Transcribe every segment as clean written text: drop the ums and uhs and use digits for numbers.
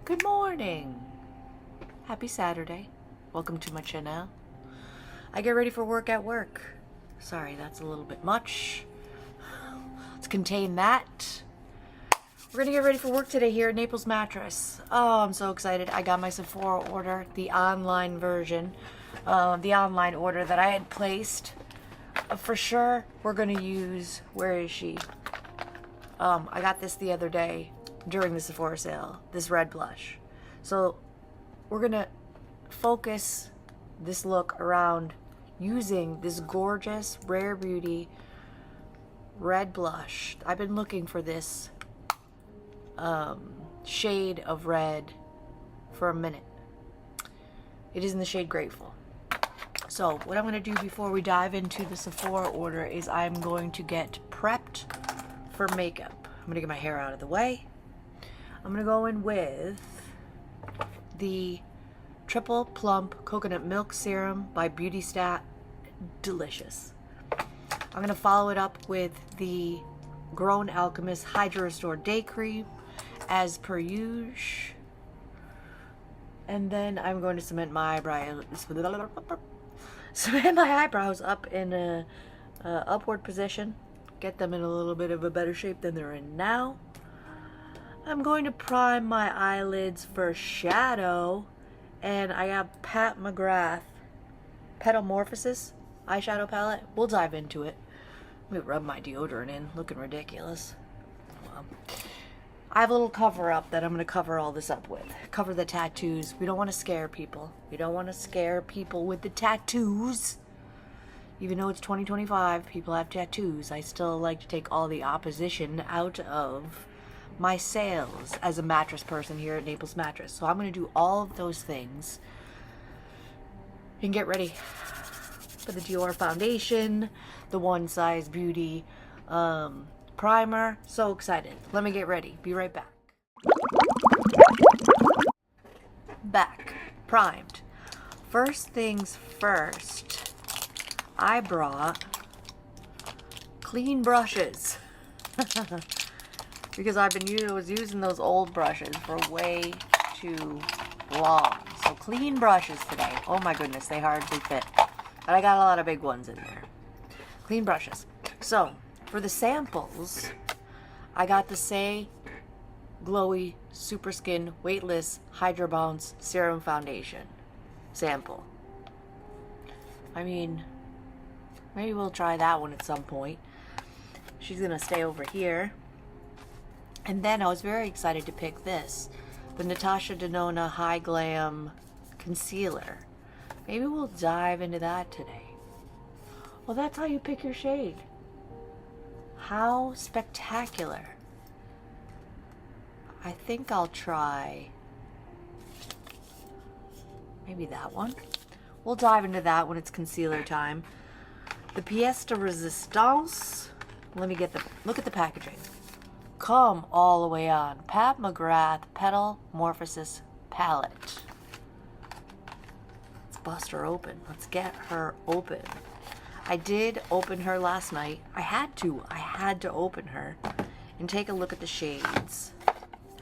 Good morning. Happy Saturday. Welcome to my channel. I get ready for work at work. Sorry, that's a little bit much. Let's contain that. We're gonna get ready for work today here at Naples Mattress. Oh, I'm so excited. I got my Sephora order, the online version, the online order that I had placed. For sure, we're gonna use, where is she? I got this the other day during the Sephora sale, this red blush. So we're gonna focus this look around using this gorgeous Rare Beauty red blush. I've been looking for this shade of red for a minute. It is in the shade Grateful. So what I'm going to do before we dive into the Sephora order is I'm going to get prepped for makeup. I'm going to get my hair out of the way. I'm going to go in with the Triple Plump Coconut Milk Serum by Beauty Stat. Delicious. I'm going to follow it up with the Grown Alchemist Hydra Restore Day Cream as per usual. And then I'm going to cement my eyebrows up in a upward position. Get them in a little bit of a better shape than they're in now. I'm going to prime my eyelids for shadow. And I got Pat McGrath Petalmorphosis eyeshadow palette. We'll dive into it. Let me rub my deodorant in. Looking ridiculous. Well, I have a little cover up that I'm going to cover all this up with. Cover the tattoos. We don't want to scare people. We don't want to scare people with the tattoos. Even though it's 2025, people have tattoos. I still like to take all the opposition out of my sales as a mattress person here at Naples Mattress. So I'm going to do all of those things and get ready for the Dior foundation, the One Size Beauty primer. So excited. Let me get ready. Be right back. Back. Primed. First things first, I brought clean brushes. Because I was using those old brushes for way too long. So clean brushes today. Oh my goodness, they hardly fit. But I got a lot of big ones in there. Clean brushes. So, for the samples, I got the Say Glowy Super Skin Weightless Hydra Bounce Serum Foundation sample. I mean, maybe we'll try that one at some point. She's gonna stay over here. And then I was very excited to pick this, the Natasha Denona High Glam Concealer. Maybe we'll dive into that today. Well, that's how you pick your shade. How spectacular. I think I'll try maybe that one. We'll dive into that when it's concealer time. The Pièce de Resistance. Let me get look at the packaging. Come all the way on. Pat McGrath Petalmorphosis Palette. Let's bust her open. Let's get her open. I did open her last night. I had to open her and take a look at the shades.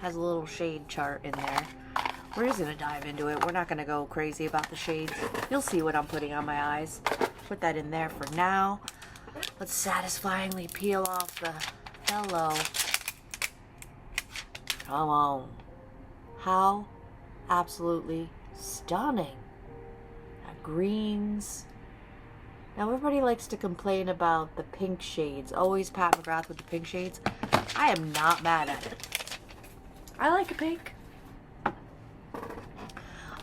Has a little shade chart in there. We're just going to dive into it. We're not going to go crazy about the shades. You'll see what I'm putting on my eyes. Put that in there for now. Let's satisfyingly peel off the hello. Come on. How absolutely stunning. That greens. Now everybody likes to complain about the pink shades. Always Pat McGrath with the pink shades. I am not mad at it. I like a pink.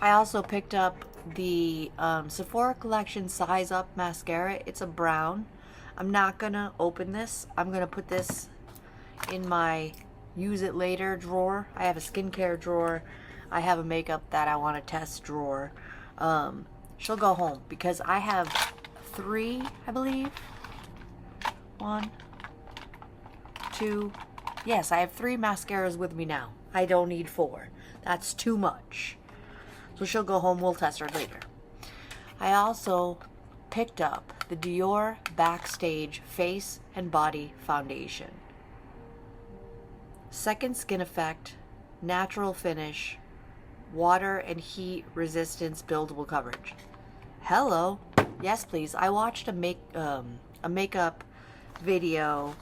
I also picked up the Sephora Collection Size Up Mascara. It's a brown. I'm not gonna open this. I'm gonna put this in my use it later drawer. I have a skincare drawer. I have a makeup that I want to test drawer. She'll go home because I have 3, I believe. 1, 2. Yes, I have 3 mascaras with me now. I don't need 4. That's too much. So she'll go home. We'll test her later. I also picked up the Dior Backstage Face and Body Foundation. Second Skin Effect, Natural Finish, water and heat resistance buildable coverage. Hello. Yes, please. I watched a makeup video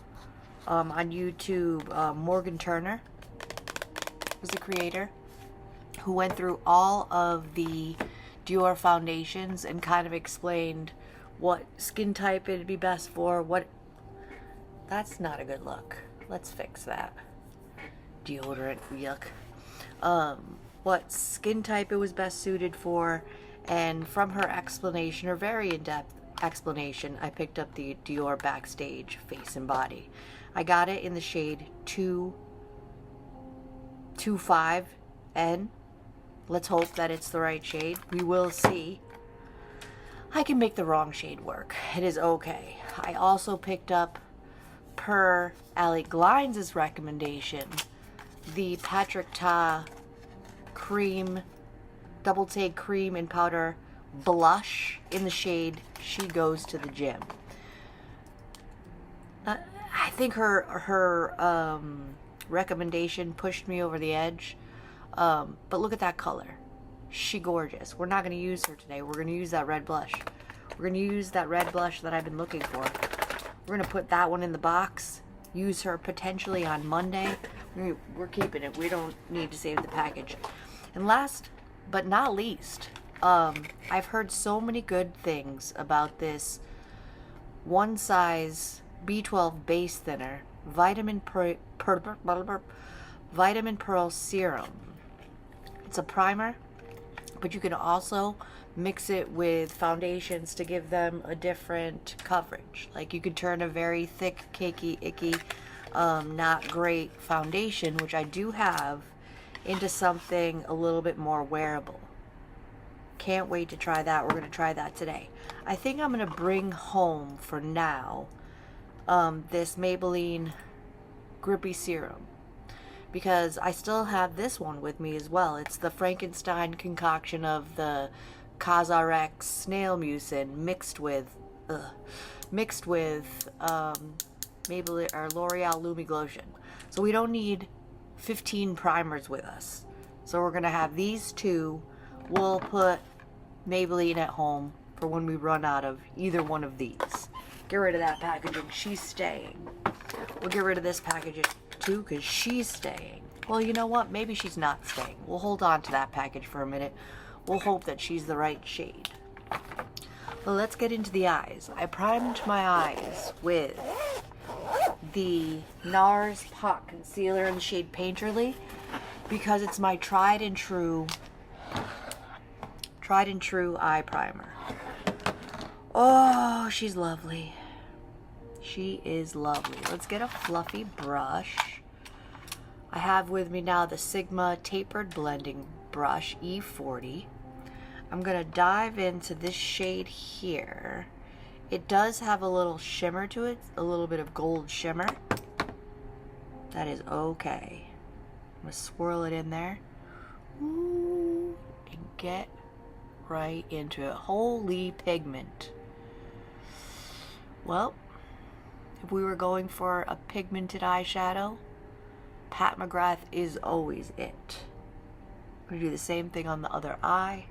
on YouTube. Morgan Turner was the creator, who went through all of the Dior foundations and kind of explained what skin type it'd be best for. That's not a good look. Let's fix that. Deodorant, yuck. What skin type it was best suited for, and from her explanation, her very in-depth explanation, I picked up the Dior Backstage Face and Body. I got it in the shade 225N. Let's hope that it's the right shade. We will see. I can make the wrong shade work. It is okay. I also picked up, per Allie Glines' recommendation, the Patrick Ta cream, double take cream and powder blush in the shade She Goes to the Gym. I think her recommendation pushed me over the edge. But look at that color. She gorgeous. We're not going to use her today. We're going to use that red blush. We're going to use that red blush that I've been looking for. We're going to put that one in the box. Use her potentially on Monday. We're keeping it. We don't need to save the package. And last but not least, I've heard so many good things about this one size B12 base thinner, vitamin pearl serum. It's a primer, but you can also mix it with foundations to give them a different coverage. Like you could turn a very thick, cakey, icky, not great foundation, which I do have, into something a little bit more wearable. Can't wait to try that. We're going to try that today. I think I'm going to bring home for now this Maybelline Grippy Serum, because I still have this one with me as well. It's the Frankenstein concoction of the Cosrx snail mucin mixed with Maybelline or L'Oreal Lumiglotion. So we don't need 15 primers with us. So we're gonna have these two. We'll put Maybelline at home for when we run out of either one of these. Get rid of that packaging. She's staying. We'll get rid of this packaging too, because she's staying. Well, you know what? Maybe she's not staying. We'll hold on to that package for a minute. We'll hope that she's the right shade. Well, let's get into the eyes. I primed my eyes with the NARS Pot Concealer in the shade Painterly, because it's my tried and true eye primer. Oh, she's lovely. She is lovely. Let's get a fluffy brush. I have with me now the Sigma Tapered Blending Brush E40. I'm going to dive into this shade here. It does have a little shimmer to it, a little bit of gold shimmer. That is okay. I'm going to swirl it in there. Ooh, and get right into it. Holy pigment. Well, if we were going for a pigmented eyeshadow, Pat McGrath is always it. I'm going to do the same thing on the other eye.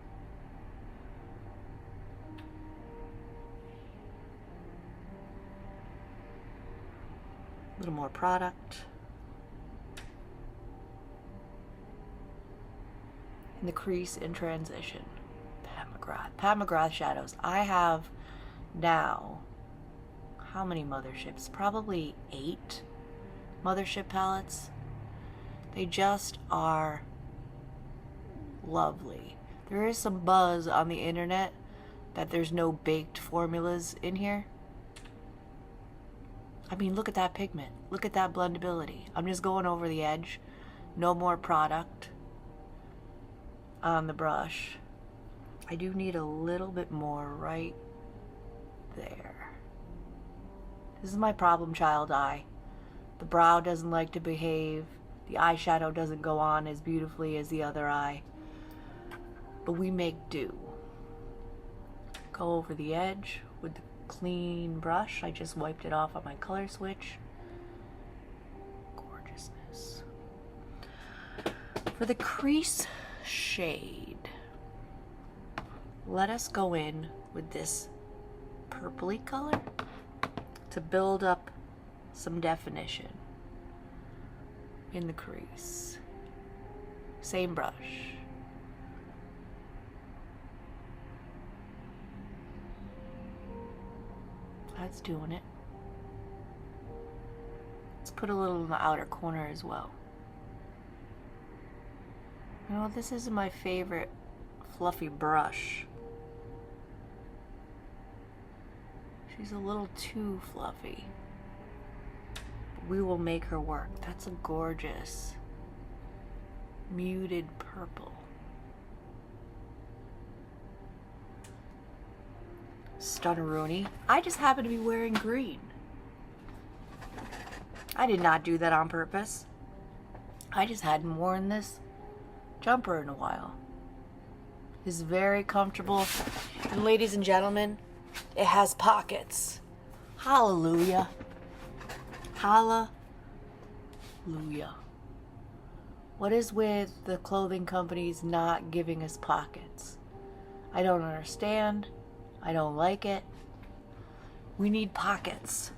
A little more product. In the crease in transition. Pat McGrath. Pat McGrath shadows. I have now, how many motherships? Probably 8 mothership palettes. They just are lovely. There is some buzz on the internet that there's no baked formulas in here. I mean, look at that pigment. Look at that blendability. I'm just going over the edge. No more product on the brush. I do need a little bit more right there. This is my problem child eye. The brow doesn't like to behave. The eyeshadow doesn't go on as beautifully as the other eye. But we make do. Go over the edge with the clean brush. I just wiped it off on my color switch. Gorgeousness. For the crease shade. Let us go in with this purpley color to build up some definition in the crease. Same brush. That's doing it. Let's put a little in the outer corner as well. You know, this isn't my favorite fluffy brush. She's a little too fluffy. But we will make her work. That's a gorgeous muted purple. Stunneroony. I just happen to be wearing green. I did not do that on purpose. I just hadn't worn this jumper in a while. It's very comfortable. And ladies and gentlemen, it has pockets. Hallelujah. Hallelujah. What is with the clothing companies not giving us pockets? I don't understand. I don't like it. We need pockets.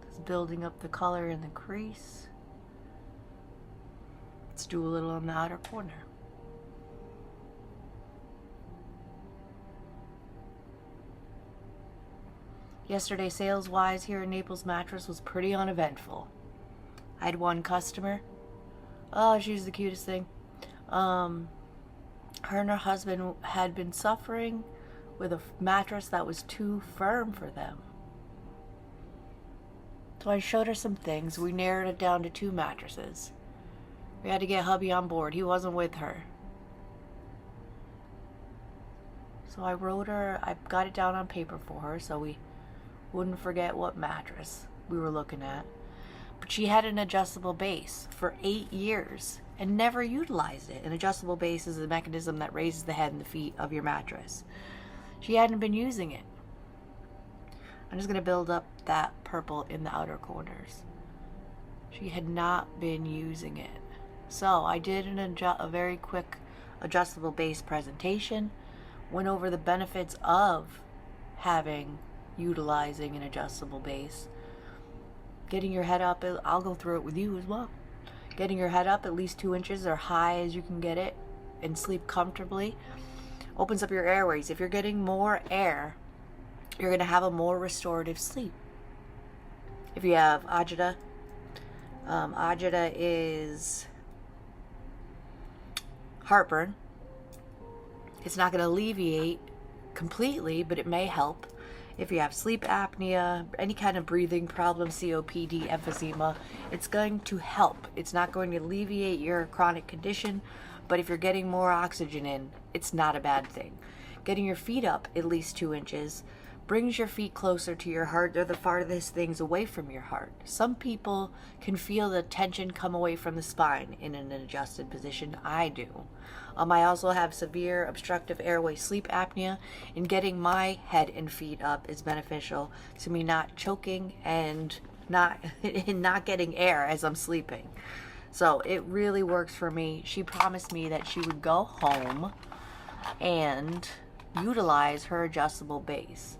Just building up the color in the crease. Let's do a little on the outer corner. Yesterday, sales-wise here in Naples Mattress was pretty uneventful. I had one customer. Oh, she was the cutest thing. Her and her husband had been suffering with a mattress that was too firm for them. So I showed her some things. We narrowed it down to 2 mattresses. We had to get hubby on board. He wasn't with her. So I wrote her, I got it down on paper for her so we wouldn't forget what mattress we were looking at. But she had an adjustable base for 8 years and never utilized it. An adjustable base is a mechanism that raises the head and the feet of your mattress. She hadn't been using it. I'm just going to build up that purple in the outer corners. She had not been using it. So I did a very quick adjustable base presentation, went over the benefits of utilizing an adjustable base. Getting your head up, I'll go through it with you as well. Getting your head up at least 2 inches or high as you can get it and sleep comfortably opens up your airways. If you're getting more air, you're going to have a more restorative sleep. If you have agita, agita is heartburn. It's not going to alleviate completely, but it may help. If you have sleep apnea, any kind of breathing problem, COPD, emphysema, it's going to help. It's not going to alleviate your chronic condition, but if you're getting more oxygen in, it's not a bad thing. Getting your feet up at least 2 inches brings your feet closer to your heart. They're the farthest things away from your heart. Some people can feel the tension come away from the spine in an adjusted position. I do. I also have severe obstructive airway sleep apnea, and getting my head and feet up is beneficial to me not choking and not getting air as I'm sleeping. So it really works for me. She promised me that she would go home and utilize her adjustable base.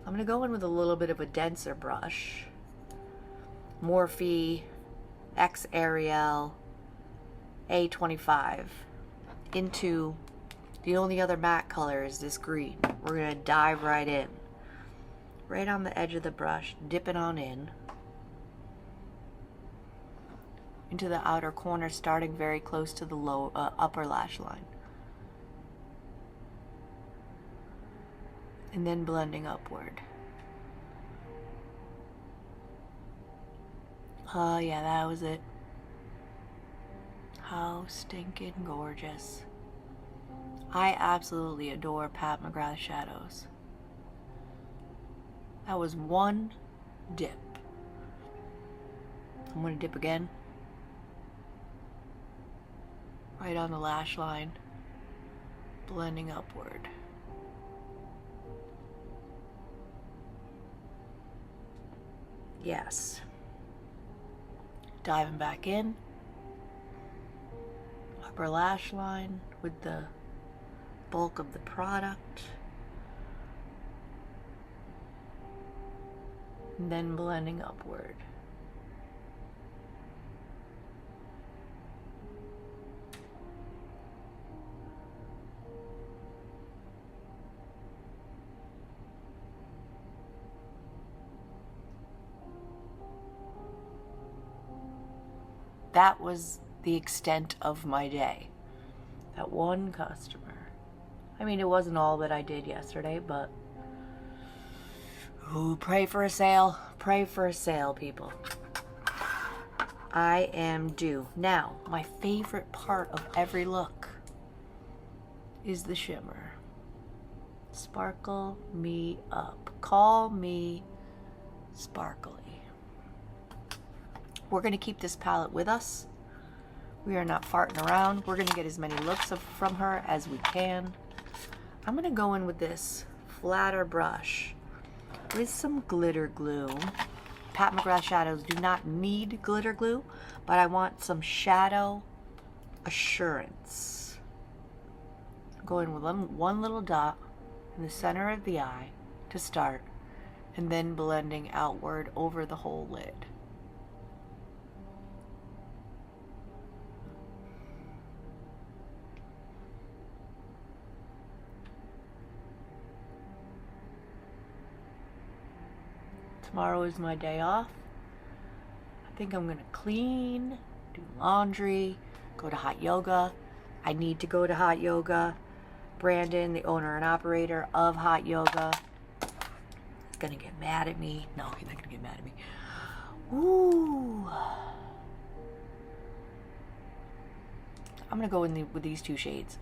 I'm going to go in with a little bit of a denser brush. Morphe X Ariel A25 into the only other matte color is this green. We're going to dive right in. Right on the edge of the brush, dip it on in. Into the outer corner, starting very close to the upper lash line. And then blending upward. Oh yeah, that was it. How stinking gorgeous. I absolutely adore Pat McGrath shadows. That was one dip. I'm going to dip again. Right on the lash line. Blending upward. Yes. Diving back in. upper lash line with the bulk of the product. And then blending upward. That was the extent of my day. That one customer. I mean, it wasn't all that I did yesterday, but ooh, pray for a sale. Pray for a sale, people. I am due. Now, my favorite part of every look is the shimmer. Sparkle me up. Call me sparkly. We're going to keep this palette with us. We are not farting around. We're going to get as many looks from her as we can. I'm going to go in with this flatter brush with some glitter glue. Pat McGrath shadows do not need glitter glue, but I want some shadow assurance. Go in with one little dot in the center of the eye to start, and then blending outward over the whole lid. Tomorrow is my day off. I think I'm going to clean, do laundry, go to hot yoga. I need to go to hot yoga. Brandon, the owner and operator of hot yoga, is going to get mad at me. No, he's not going to get mad at me. Ooh. I'm going to go in with these two shades.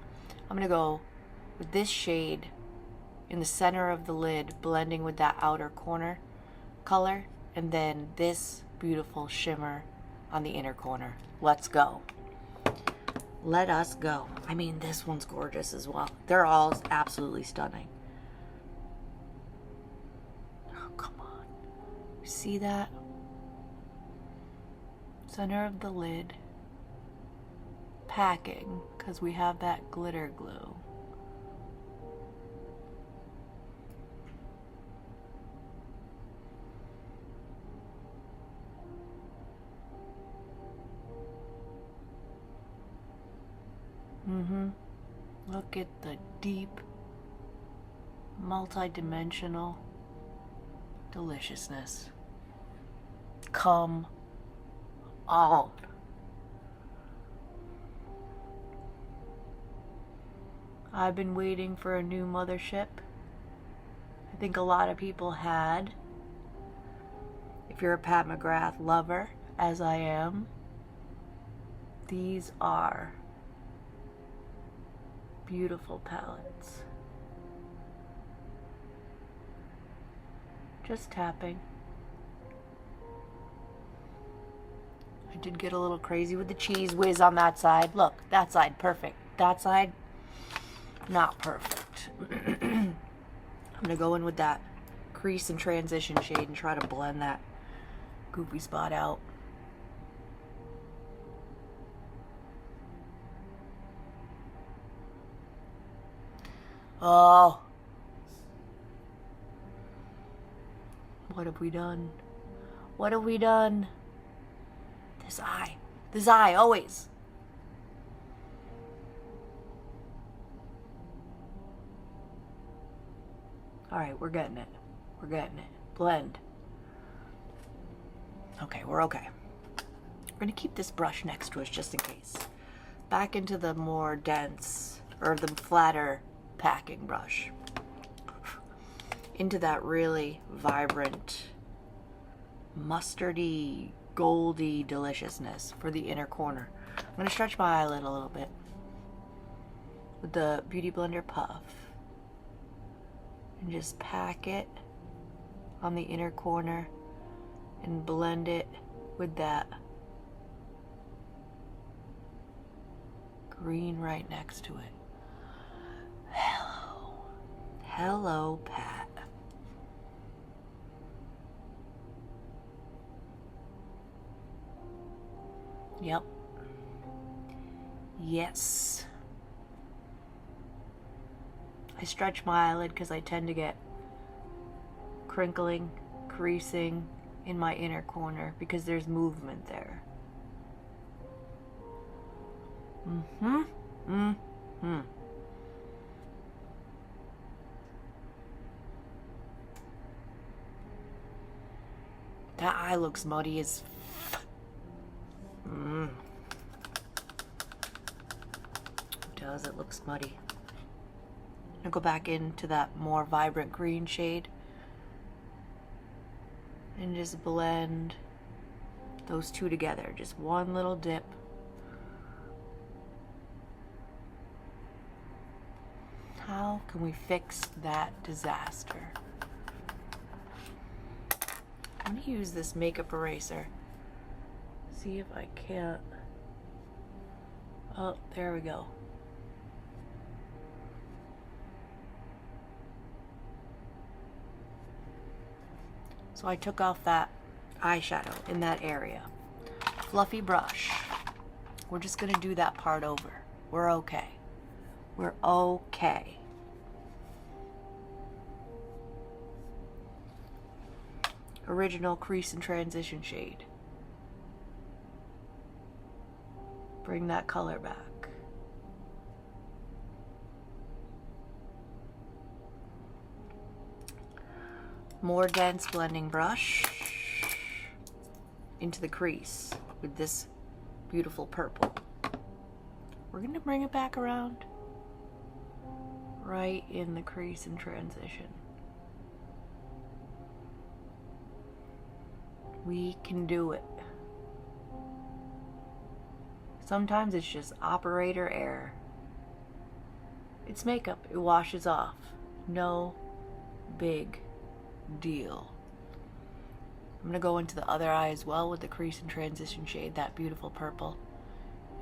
I'm going to go with this shade in the center of the lid, blending with that outer corner color, and then this beautiful shimmer on the inner corner. Let's go. Let us go. I mean, this one's gorgeous as well. They're all absolutely stunning. Oh, come on. You see that? Center of the lid. Packing, because we have that glitter glue. Look at the deep, multi-dimensional deliciousness. Come on. I've been waiting for a new mothership. I think a lot of people had. If you're a Pat McGrath lover, as I am, these are beautiful palettes. Just tapping. I did get a little crazy with the cheese whiz on that side. Look, that side perfect. That side not perfect. I'm gonna go in with that crease and transition shade and try to blend that goofy spot out. Oh, what have we done? What have we done? This eye, always. All right, we're getting it. We're getting it. Blend. Okay, we're okay. We're gonna keep this brush next to us just in case. Back into the more dense, or the flatter packing brush. Into that really vibrant, mustardy, goldy deliciousness for the inner corner. I'm gonna stretch my eyelid a little bit with the Beauty Blender Puff. And just pack it on the inner corner and blend it with that green right next to it. Hello. Hello, Pat. Yep. Yes. I stretch my eyelid because I tend to get crinkling, creasing in my inner corner because there's movement there. That eye looks muddy as does. It looks muddy. I'll go back into that more vibrant green shade and just blend those two together. Just one little dip. How can we fix that disaster? I'm going to use this makeup eraser. See if I can't. Oh, there we go. So I took off that eyeshadow in that area. Fluffy brush. We're just going to do that part over. We're okay. We're okay. Original crease and transition shade. Bring that color back. More dense blending brush into the crease with this beautiful purple. We're going to bring it back around right in the crease and transition. We can do it. Sometimes it's just operator error. It's makeup. It washes off. No big deal. I'm going to go into the other eye as well with the crease and transition shade, that beautiful purple,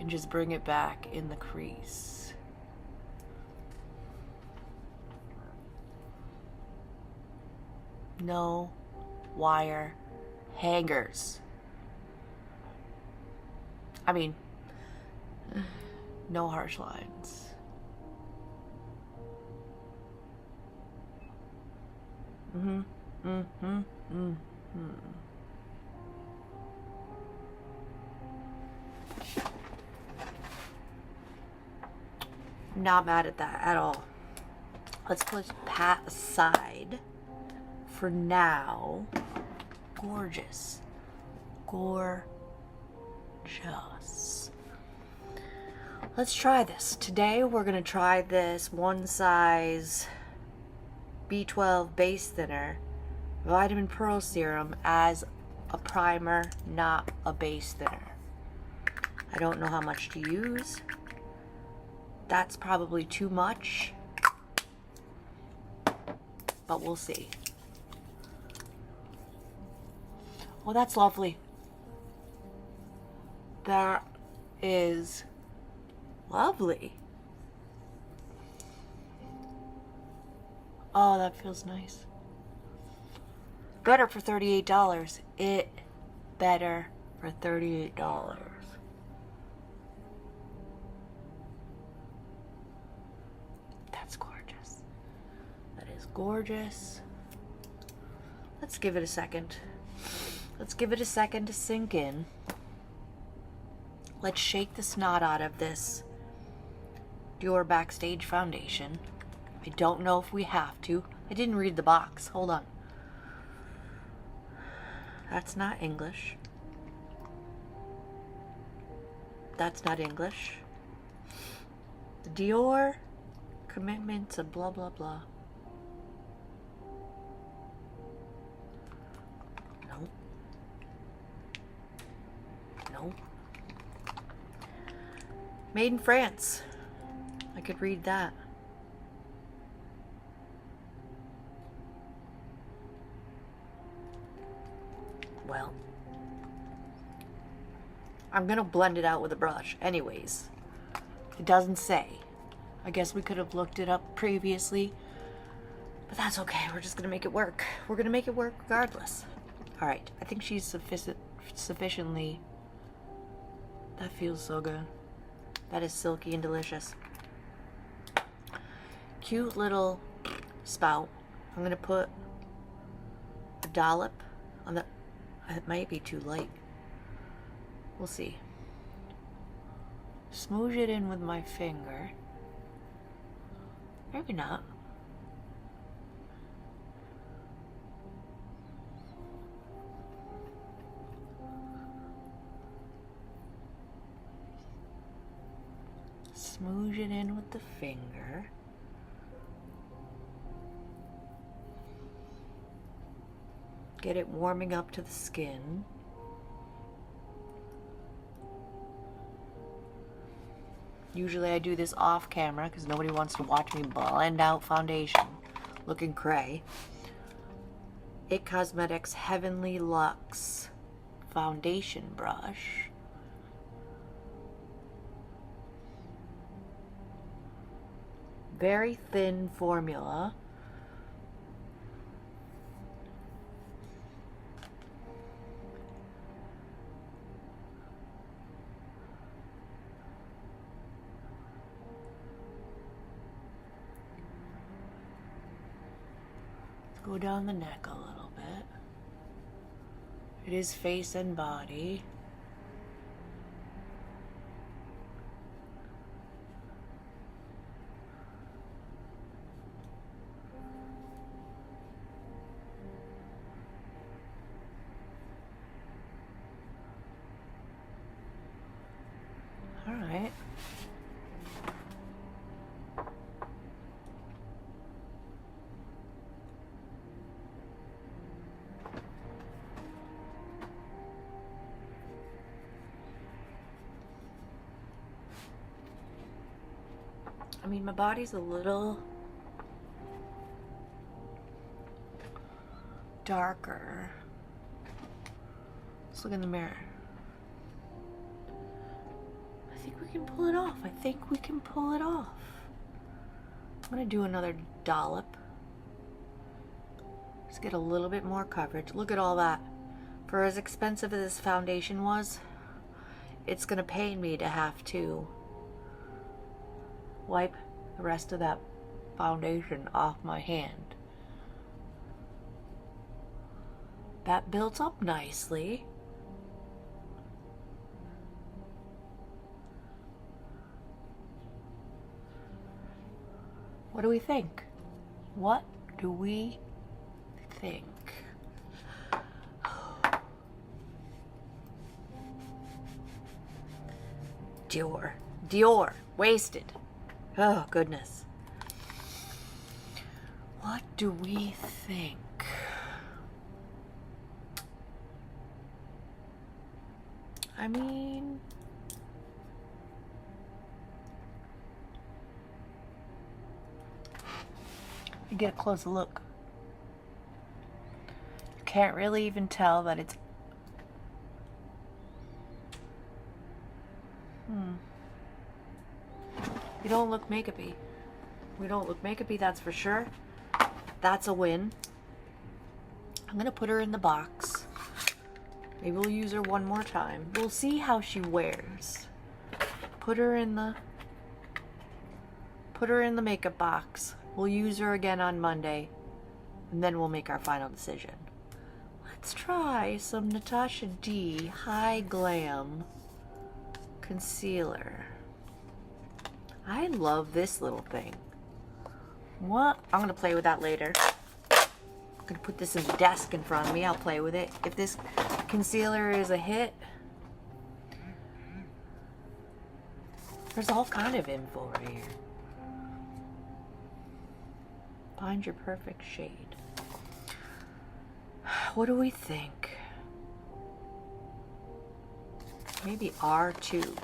and just bring it back in the crease. No wire hangers. I mean, no harsh lines. I'm not mad at that at all. Let's put Pat aside for now. Gorgeous. Gorgeous. Let's try this. Today we're going to try this one size B12 base thinner vitamin pearl serum as a primer, not a base thinner. I don't know how much to use. That's probably too much, but we'll see. Well, that's lovely. That is lovely. Oh, that feels nice. Better for $38. It better for $38. That's gorgeous. That is gorgeous. Let's give it a second. Let's give it a second to sink in. Let's shake the snot out of this Dior Backstage foundation. I don't know if we have to. I didn't read the box. Hold on. That's not English. That's not English. The Dior commitment to blah blah blah. No. No. Made in France. I could read that. Well, I'm gonna blend it out with a brush anyways. It doesn't say. I guess we could have looked it up previously, but that's okay. We're just gonna make it work. We're gonna make it work regardless. All right, I think she's sufficiently. That feels so good. That is silky and delicious. Cute little spout. I'm gonna put a dollop on the, it might be too light. We'll see. Smoosh it in with my finger. Maybe not. Smoosh it in with the finger. Get it warming up to the skin. Usually I do this off camera because nobody wants to watch me blend out foundation looking cray. IT Cosmetics Heavenly Luxe foundation brush. Very thin formula. Let's go down the neck a little bit. It is face and body. All right. I mean, my body's a little darker. Let's look in the mirror. I think we can pull it off. I think we can pull it off. I'm gonna do another dollop. Let's get a little bit more coverage. Look at all that. For as expensive as this foundation was, it's gonna pain me to have to wipe the rest of that foundation off my hand. That builds up nicely. What do we think? What do we think? Dior, wasted. Oh, goodness. What do we think? I mean, you get a closer look. You can't really even tell that it's You don't look makeup-y. We don't look makeup-y, that's for sure. That's a win. I'm gonna put her in the box. Maybe we'll use her one more time. We'll see how she wears. Put her in the makeup box. We'll use her again on Monday, and then we'll make our final decision. Let's try some Natasha D High Glam Concealer. I love this little thing. What? I'm gonna play with that later. I'm gonna put this in the desk in front of me. I'll play with it. If this concealer is a hit, there's all kind of info right here. Find your perfect shade. What do we think? Maybe R2.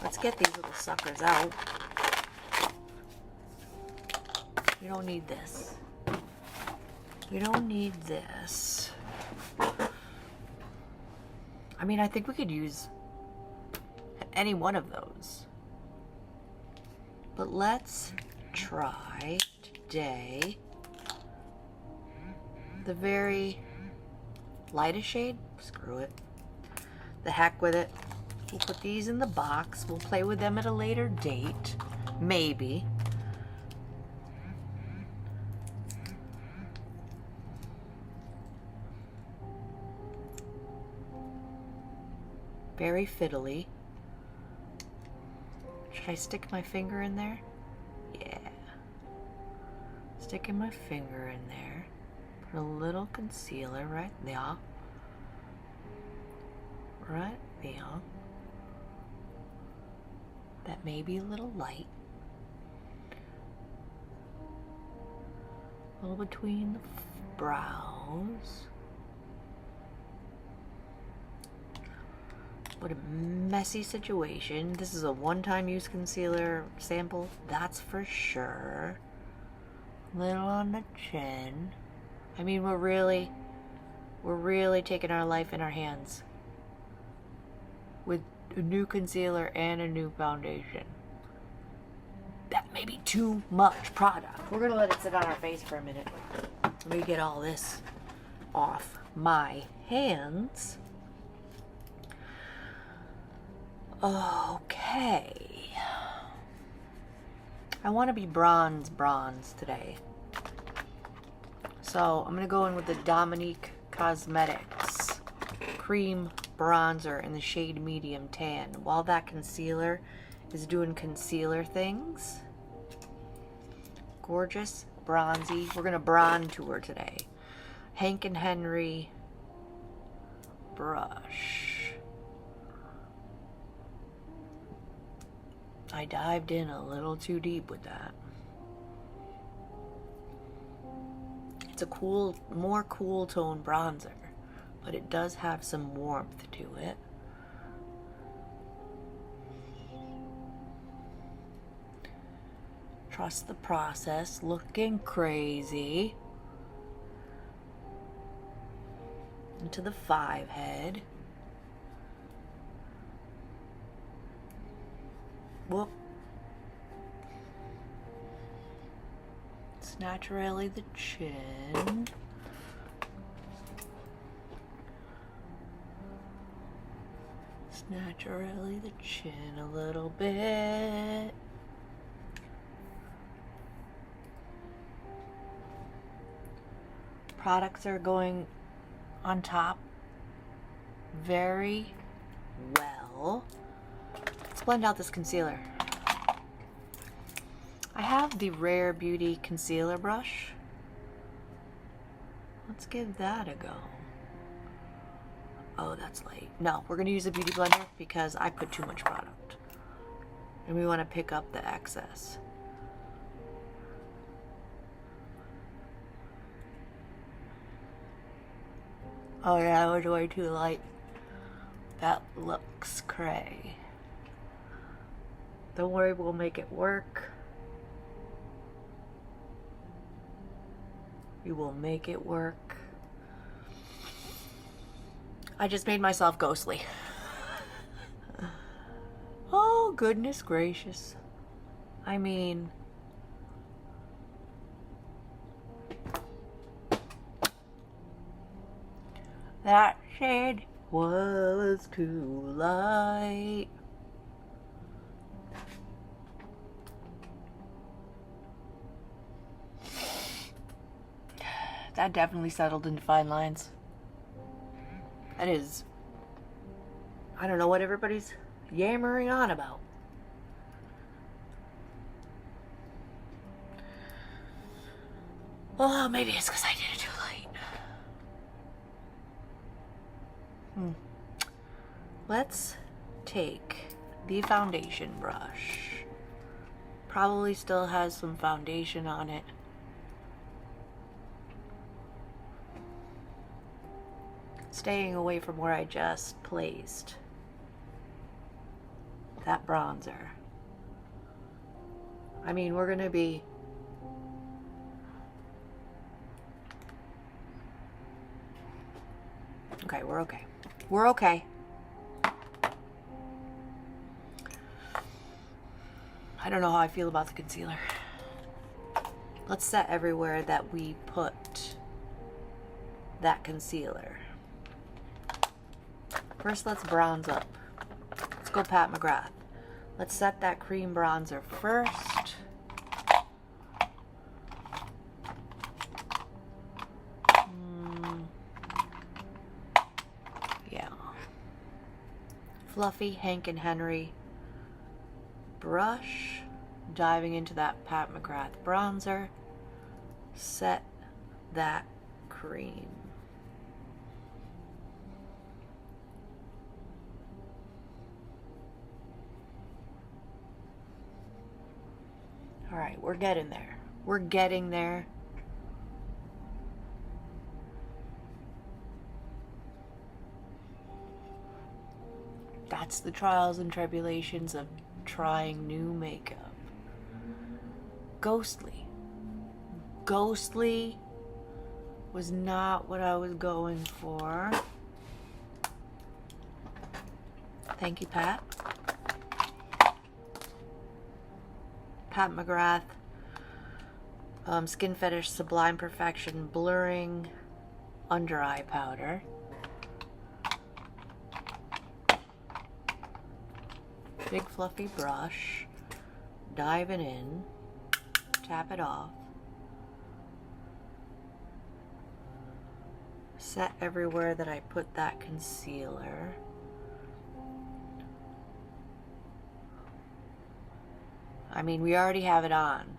Let's get these little suckers out. We don't need this. We don't need this. I mean, I think we could use any one of those. But let's try today the very lightest shade. Screw it. The heck with it. We'll put these in the box. We'll play with them at a later date. Maybe. Very fiddly. Should I stick my finger in there? Yeah. Sticking my finger in there. Put a little concealer right there. Right there. That may be a little light. A little between the brows. What a messy situation. This is a one-time use concealer sample, that's for sure. Little on the chin. I mean, we're really taking our life in our hands with a new concealer and a new foundation. That may be too much product. We're gonna let it sit on our face for a minute. Let me get all this off my hands. Okay. I want to be bronze today. So I'm going to go in with the Dominique Cosmetics Cream Bronzer in the shade Medium Tan. While that concealer is doing concealer things. Gorgeous, bronzy. We're going to bronze tour today. Hank and Henry brush. I dived in a little too deep with that. It's a cool, more cool tone bronzer, but it does have some warmth to it. Trust the process. Looking crazy. Into the 5 head. Whoop. It's naturally the chin. It's naturally the chin a little bit. Products are going on top very well. Let's blend out this concealer. I have the Rare Beauty concealer brush. Let's give that a go. Oh, that's light. No, we're gonna use a beauty blender because I put too much product. And we wanna pick up the excess. Oh yeah, that was way too light. That looks cray. Don't worry, we'll make it work. We will make it work. I just made myself ghostly. Oh, goodness gracious. I mean... that shade was too light. That definitely settled into fine lines. That is... I don't know what everybody's yammering on about. Oh, maybe it's because I did it too late. Let's take the foundation brush. Probably still has some foundation on it. Staying away from where I just placed that bronzer. I mean, we're gonna be okay, we're okay. We're okay. I don't know how I feel about the concealer. Let's set everywhere that we put that concealer. First, let's bronze up. go Pat McGrath. Let's set that cream bronzer first. Yeah. Fluffy Hank and Henry brush. Diving into that Pat McGrath bronzer. Set that cream. All right, we're getting there. We're getting there. That's the trials and tribulations of trying new makeup. Ghostly. Ghostly was not what I was going for. Thank you, Pat. Pat McGrath, Skin Fetish Sublime Perfection Blurring Under Eye Powder. Big fluffy brush, diving in, tap it off, set everywhere that I put that concealer. I mean, we already have it on.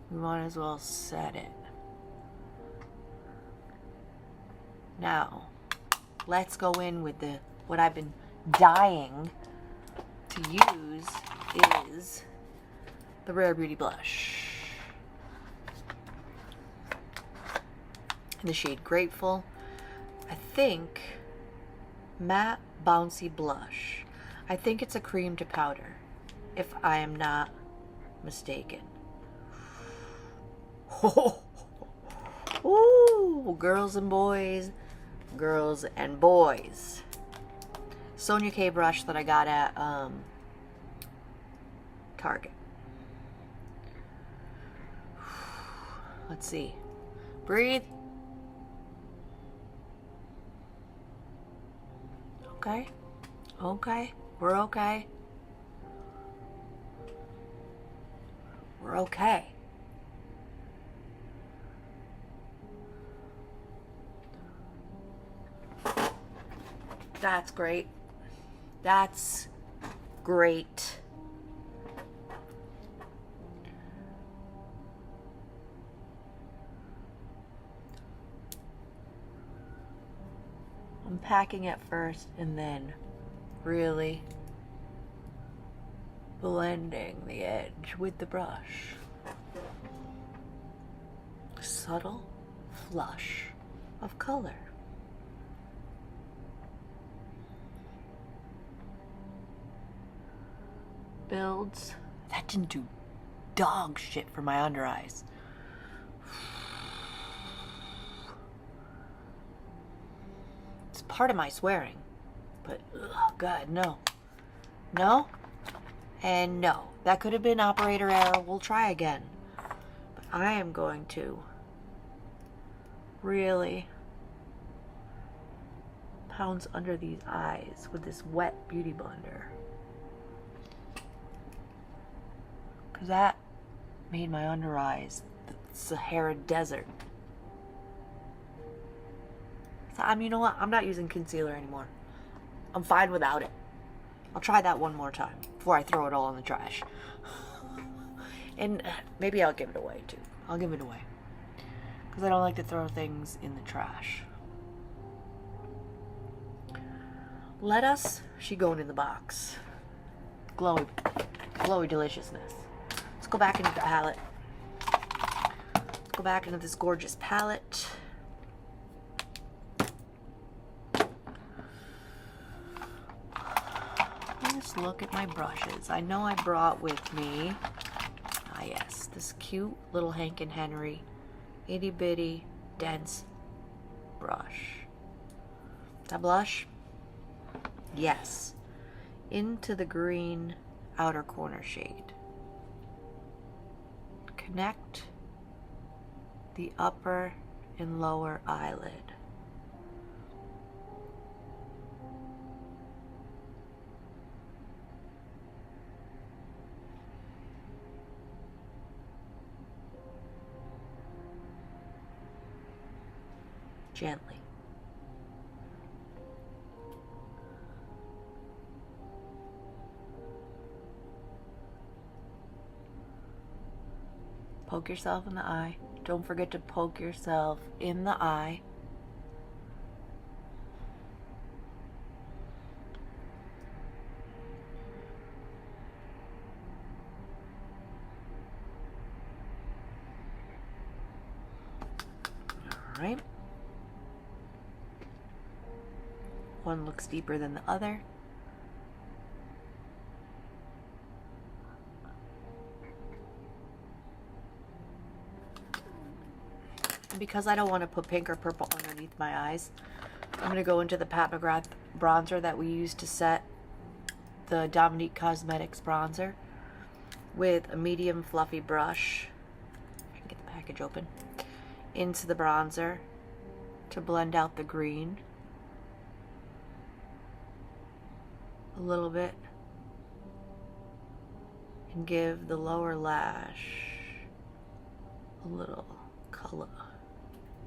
We might as well set it. Now, let's go in with what I've been dying to use is the Rare Beauty blush. In the shade Grateful. I think matte bouncy blush. I think it's a cream to powder, if I am not mistaken. Ooh, girls and boys, girls and boys. Sonia K brush that I got at Target. Let's see. Breathe. Okay. Okay. We're okay. We're okay. That's great. That's great. I'm packing it first and then really blending the edge with the brush. Subtle flush of color. Builds. That didn't do dog shit for my under eyes. It's part of my swearing, but oh God, no. No, and no. That could have been operator error. We'll try again. But I am going to really pounce under these eyes with this wet beauty blender. Because that made my under eyes the Sahara Desert. So, you know what? I'm not using concealer anymore. I'm fine without it. I'll try that one more time before I throw it all in the trash. And maybe I'll give it away too. I'll give it away. Because I don't like to throw things in the trash. Lettuce, she going in the box. Glowy, glowy deliciousness. Let's go back into the palette. Let's go back into this gorgeous palette. Let's look at my brushes. I know I brought with me, yes, this cute little Hank and Henry itty bitty dense brush. That blush? Yes. Into the green outer corner shade. Connect the upper and lower eyelid. gently. Poke yourself in the eye. Don't forget to poke yourself in the eye. All right. One looks deeper than the other. And because I don't want to put pink or purple underneath my eyes, I'm going to go into the Pat McGrath bronzer that we used to set the Dominique Cosmetics bronzer with a medium fluffy brush. I can get the package open. Into the bronzer to blend out the green a little bit and give the lower lash a little color.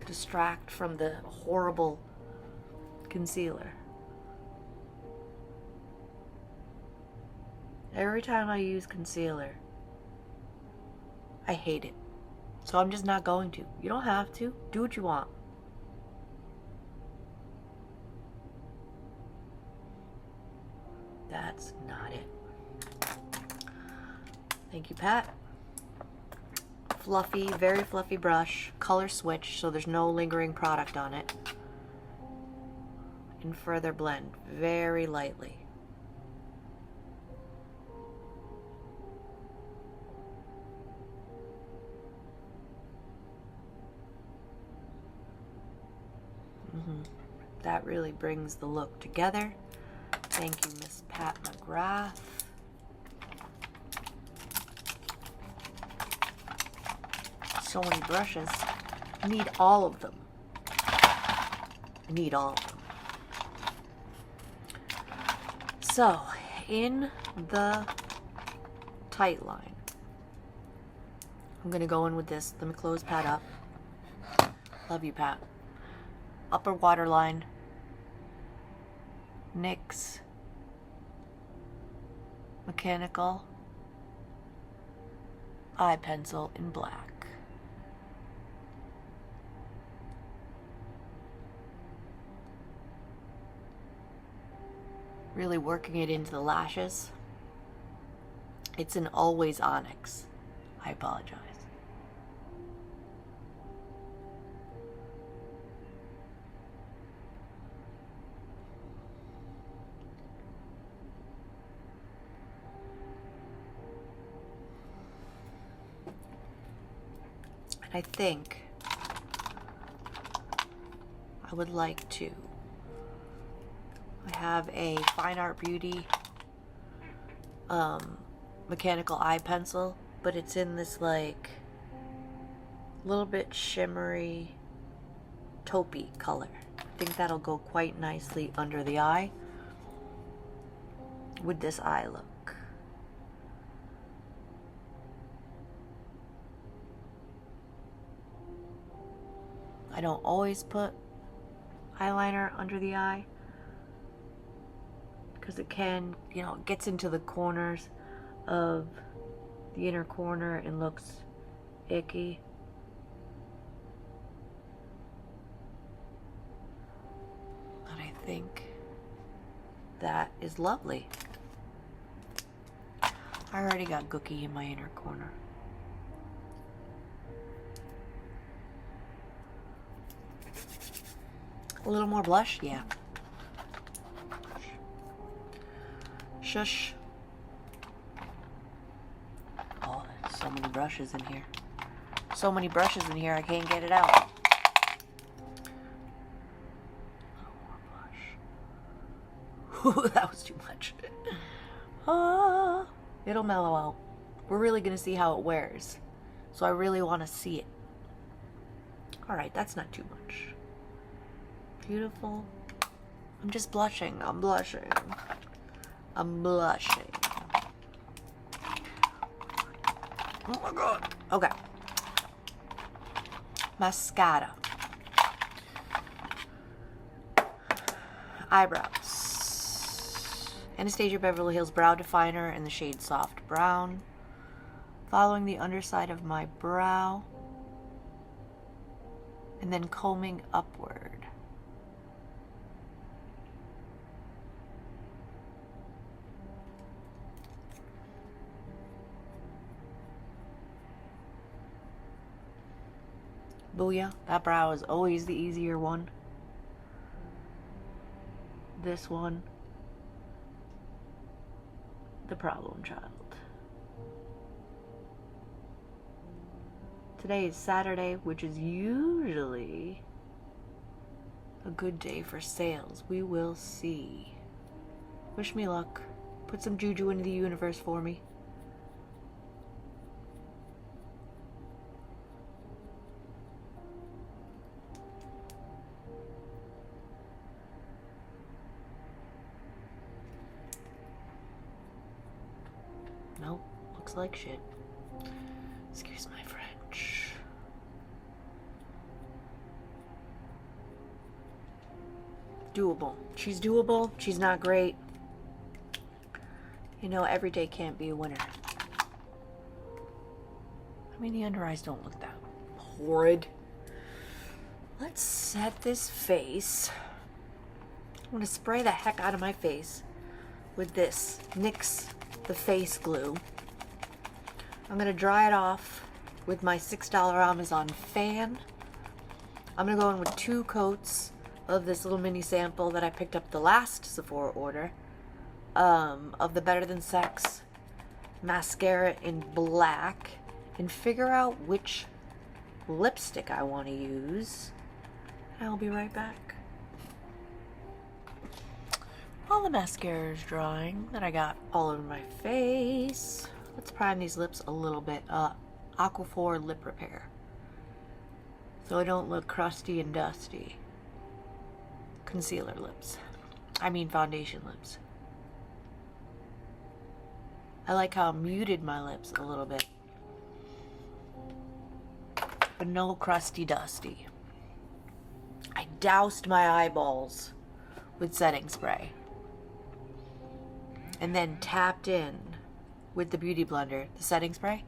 Distract from the horrible concealer. Every time I use concealer, I hate it. So I'm just not going to. You don't have to. Do what you want. That's not it. Thank you, Pat. Fluffy, very fluffy brush, color switch, so there's no lingering product on it. And further blend very lightly. That really brings the look together. Thank you, Miss Pat McGrath. So many brushes. I need all of them. I need all of them. So, in the tight line, I'm going to go in with this. Let me close Pat up. Love you, Pat. Upper waterline. NYX Mechanical eye pencil in black. Really working it into the lashes. It's an always onyx. I apologize. I think I would like to. I have a Fine Art Beauty mechanical eye pencil, but it's in this like little bit shimmery taupey color. I think that'll go quite nicely under the eye with this eye look. I don't always put eyeliner under the eye because it can, you know, it gets into the corners of the inner corner and looks icky. But I think that is lovely. I already got gooky in my inner corner. A little more blush? Yeah. Shush. Oh, there's so many brushes in here. So many brushes in here, I can't get it out. A little more blush. Ooh, that was too much. It'll mellow out. We're really going to see how it wears. So I really want to see it. Alright, that's not too much. Beautiful. I'm just blushing. I'm blushing. I'm blushing. Oh my god. Okay. Mascara. Eyebrows. Anastasia Beverly Hills Brow Definer in the shade Soft Brown. Following the underside of my brow. And then combing upward. Booyah, that brow is always the easier one. This one, the problem child. Today is Saturday, which is usually a good day for sales. We will see. Wish me luck. Put some juju into the universe for me. Nope, looks like shit. Excuse my French. Doable. She's doable. She's not great. You know, every day can't be a winner. I mean, the under eyes don't look that horrid. Let's set this face. I'm going to spray the heck out of my face with this NYX the face glue. I'm going to dry it off with my $6 Amazon fan. I'm going to go in with 2 coats of this little mini sample that I picked up the last Sephora order of the Better Than Sex mascara in black, and figure out which lipstick I want to use. I'll be right back. While the mascara is drying that I got all over my face, let's prime these lips a little bit. Aquaphor Lip Repair, so I don't look crusty and dusty. Concealer lips. I mean foundation lips. I like how I muted my lips a little bit, but no crusty dusty. I doused my eyeballs with setting spray and then tapped in with the Beauty Blender, the setting spray.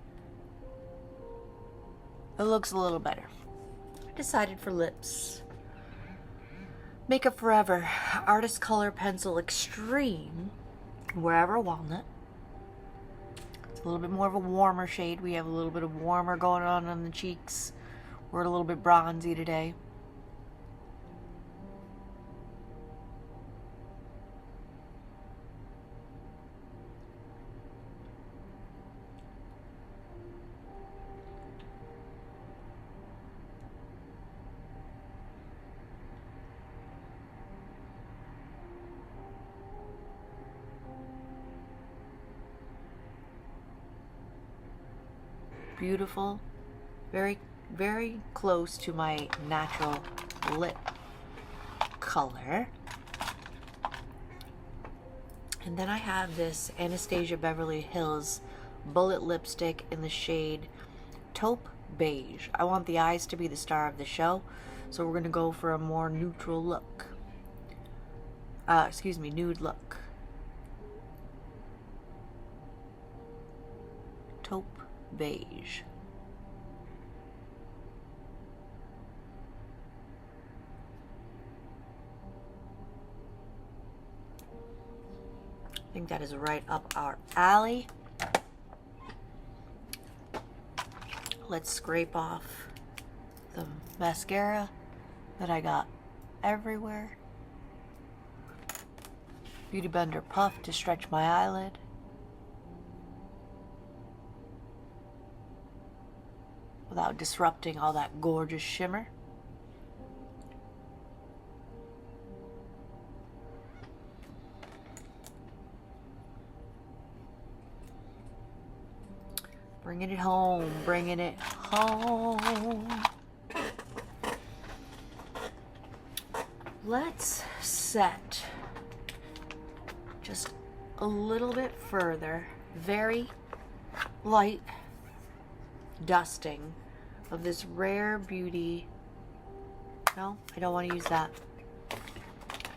It looks a little better. I decided for lips. Makeup Forever Artist Color Pencil Extreme Wherever Walnut. It's a little bit more of a warmer shade. We have a little bit of warmer going on the cheeks. We're a little bit bronzy today. Beautiful, very, very close to my natural lip color. And then I have this Anastasia Beverly Hills Bullet Lipstick in the shade Taupe Beige. I want the eyes to be the star of the show, so we're going to go for a more neutral look. Nude look. Taupe Beige. I think that is right up our alley. Let's scrape off the mascara that I got everywhere. Beauty Blender Puff to stretch my eyelid. Without disrupting all that gorgeous shimmer. Bringing it home, bringing it home. Let's set just a little bit further, very light dusting of this Rare Beauty. No, I don't want to use that.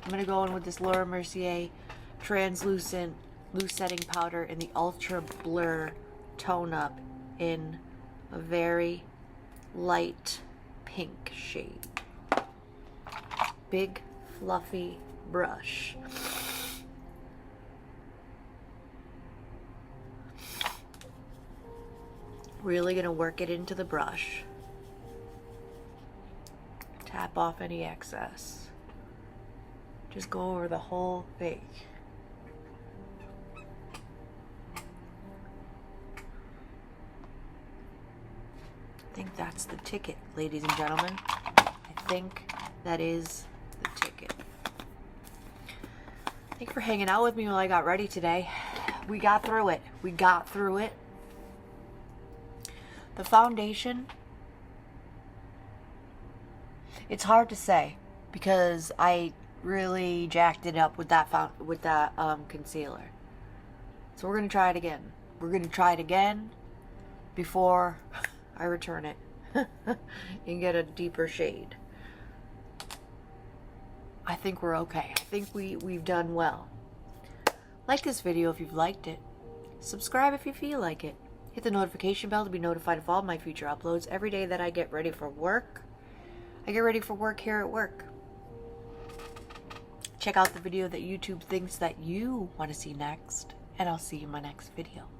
I'm going to go in with this Laura Mercier translucent loose setting powder in the Ultra Blur tone up in a very light pink shade. Big fluffy brush. Really gonna work it into the brush. Tap off any excess. Just go over the whole thing. I think that's the ticket, ladies and gentlemen. I think that is the ticket. Thank you for hanging out with me while I got ready today. We got through it. We got through it. The foundation, it's hard to say because I really jacked it up with that concealer. So we're gonna try it again. We're gonna try it again before I return it and get a deeper shade. I think we're okay. I think we've done well. Like this video if you've liked it. Subscribe if you feel like it. Hit the notification bell to be notified of all my future uploads every day that I get ready for work. I get ready for work here at work. Check out the video that YouTube thinks that you want to see next, and I'll see you in my next video.